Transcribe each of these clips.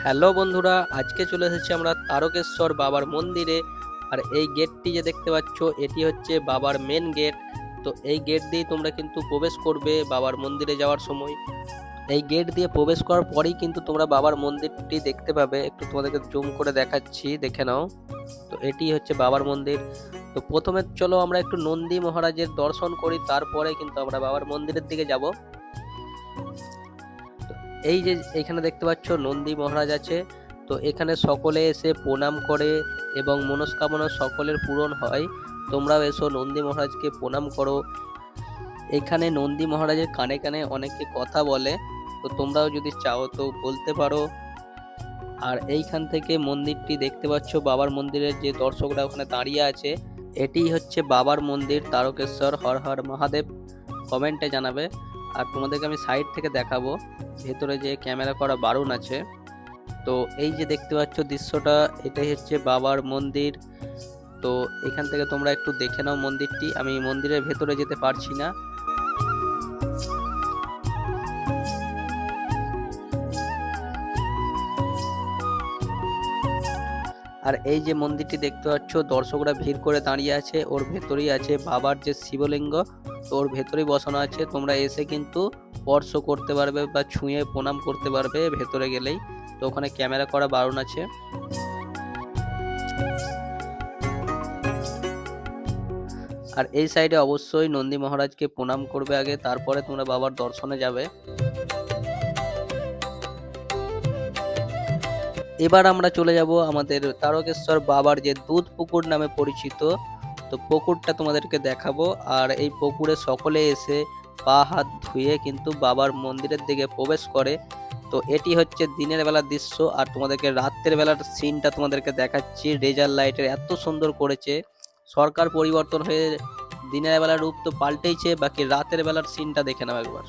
Hello বন্ধুরা, আজকে চলে এসেছি আমরা তারকেশ্বর বাবার মন্দিরে। আর এই গেটটি যে দেখতে পাচ্ছ, এটি হচ্ছে বাবার মেন গেট। তো এই গেট দিয়ে তোমরা কিন্তু প্রবেশ করবে বাবার মন্দিরে যাওয়ার সময়। এই গেট দিয়ে প্রবেশ করার পরেই কিন্তু তোমরা বাবার মন্দিরটি দেখতে পাবে। একটু তোমাদেরকে জুম করে দেখাচ্ছি, দেখে নাও। তো এটি হচ্ছে বাবার মন্দির। তো প্রথমে চলো আমরা একটু নন্দী মহারাজের দর্শন করি, তারপরে কিন্তু আমরা বাবার মন্দিরের দিকে যাব। এই যে এখানে দেখতে পাচ্ছ নন্দী মহারাজ আছে। তো এখানে সকলে এসে প্রণাম করে এবং মনস্কামনা সকলের পূরণ হয়। তোমরাও এসো, নন্দী মহারাজকে প্রণাম করো। এখানে নন্দী মহারাজের কানে কানে অনেকে কথা বলে, তো তোমরাও যদি চাও তো বলতে পারো। আর এইখান থেকে মন্দিরটি দেখতে পাচ্ছ, বাবার মন্দিরের যে দর্শকরা ওখানে দাঁড়িয়ে আছে, এটি হচ্ছে বাবার মন্দির তারকেশ্বর। হর হর মহাদেব, কমেন্টে জানাবে। আর তোমাদেরকে আমি সাইড থেকে দেখাবো, ভেতরে যে ক্যামেরা করা বারণ আছে। তো এই যে দেখতে পাচ্ছ দৃশ্যটা, এটাই হচ্ছে বাবার মন্দির। তো এখান থেকে তোমরা একটু দেখে নাও মন্দিরটি। আমি মন্দিরের ভেতরে যেতে পারছি না। আর এই যে মন্দিরটি দেখতে পাচ্ছ, দর্শকরা ভিড় করে দাঁড়িয়ে আছে, ওর ভেতরেই আছে বাবার যে শিবলিঙ্গ। তো ওর ভেতরেই বসানো আছে। তোমরা এসে কিন্তু স্পর্শ করতে পারবে বা ছুঁয়ে প্রণাম করতে পারবে ভেতরে গেলেই। তো ওখানে ক্যামেরা করা বারণ আছে। আর এই সাইডে অবশ্যই নন্দী মহারাজকে প্রণাম করবে আগে, তারপরে তোমরা বাবার দর্শনে যাবে। এবার আমরা চলে যাব আমাদের তারকেশ্বর বাবার যে দুধ পুকুর নামে পরিচিত। তো পুকুরটা তোমাদেরকে দেখাবো। আর এই পুকুরে সকলে এসে পা হাত ধুয়ে কিন্তু বাবার মন্দিরের দিকে প্রবেশ করে। তো এটি হচ্ছে দিনের বেলার দৃশ্য। আর তোমাদেরকে রাত্রের বেলার সিনটা তোমাদেরকে দেখাচ্ছি। রেজার লাইটের এত সুন্দর করেছে। সরকার পরিবর্তন হয়ে দিনের বেলার রূপ তো পাল্টেইছে, বাকি রাতের বেলার সিনটা দেখে নাও একবার।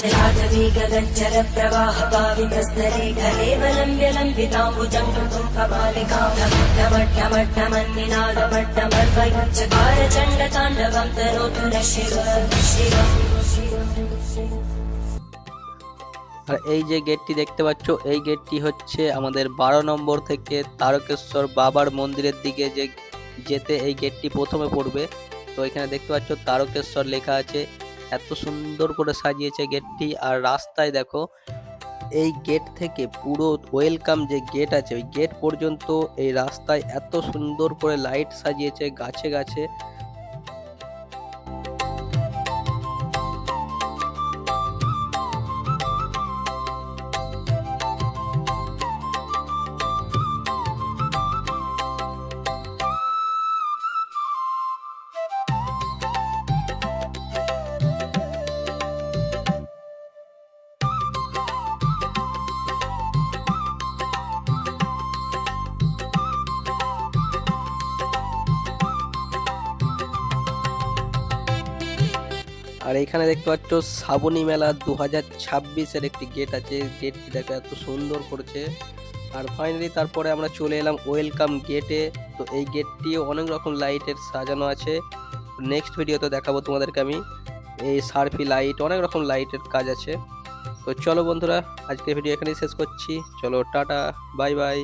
जलाटवीगगज्जलप्रवाहपावितस्तरे कलेवलम्ब्य लम्बिताम्बुजं कृतं कपालिकां ढमढमढमन्निनादमड्डमर्वयुच्चकार चण्डताण्डवं तनोतु नः शिव शिव। আর এই যে গেটটি দেখতে পাচ্ছ, এই গেটটি হচ্ছে আমাদের 12 নম্বর থেকে তারকেশ্বর বাবার মন্দিরের দিকে যে যেতে এই গেটটি প্রথমে পড়বে। তো এখানে দেখতে পাচ্ছ তারকেশ্বর লেখা আছে। এত সুন্দর করে সাজিয়েছে গেটটি। আর রাস্তায় দেখো, এই গেট থেকে পুরো ওয়েলকাম যে গেট আছে ওই গেট পর্যন্ত এই রাস্তায় এত সুন্দর করে লাইট সাজিয়েছে গাছে গাছে। আর এখানে দেখতে পাচ্ছ শ্রাবণী মেলা 2026-এর একটি গেট আছে, গেটটি দেখো এত সুন্দর করেছে। আর ফাইনালি তারপরে আমরা চলে এলাম ওয়েলকাম গেটে। তো এই গেটটিও অনেক রকম লাইটের সাজানো আছে। নেক্সট ভিডিওতে দেখাবো তোমাদেরকে আমি এই সার্ফি লাইট, অনেক রকম লাইটের কাজ আছে। তো চলো বন্ধুরা, আজকের ভিডিও এখানেই শেষ করছি। চলো টাটা, বাই বাই।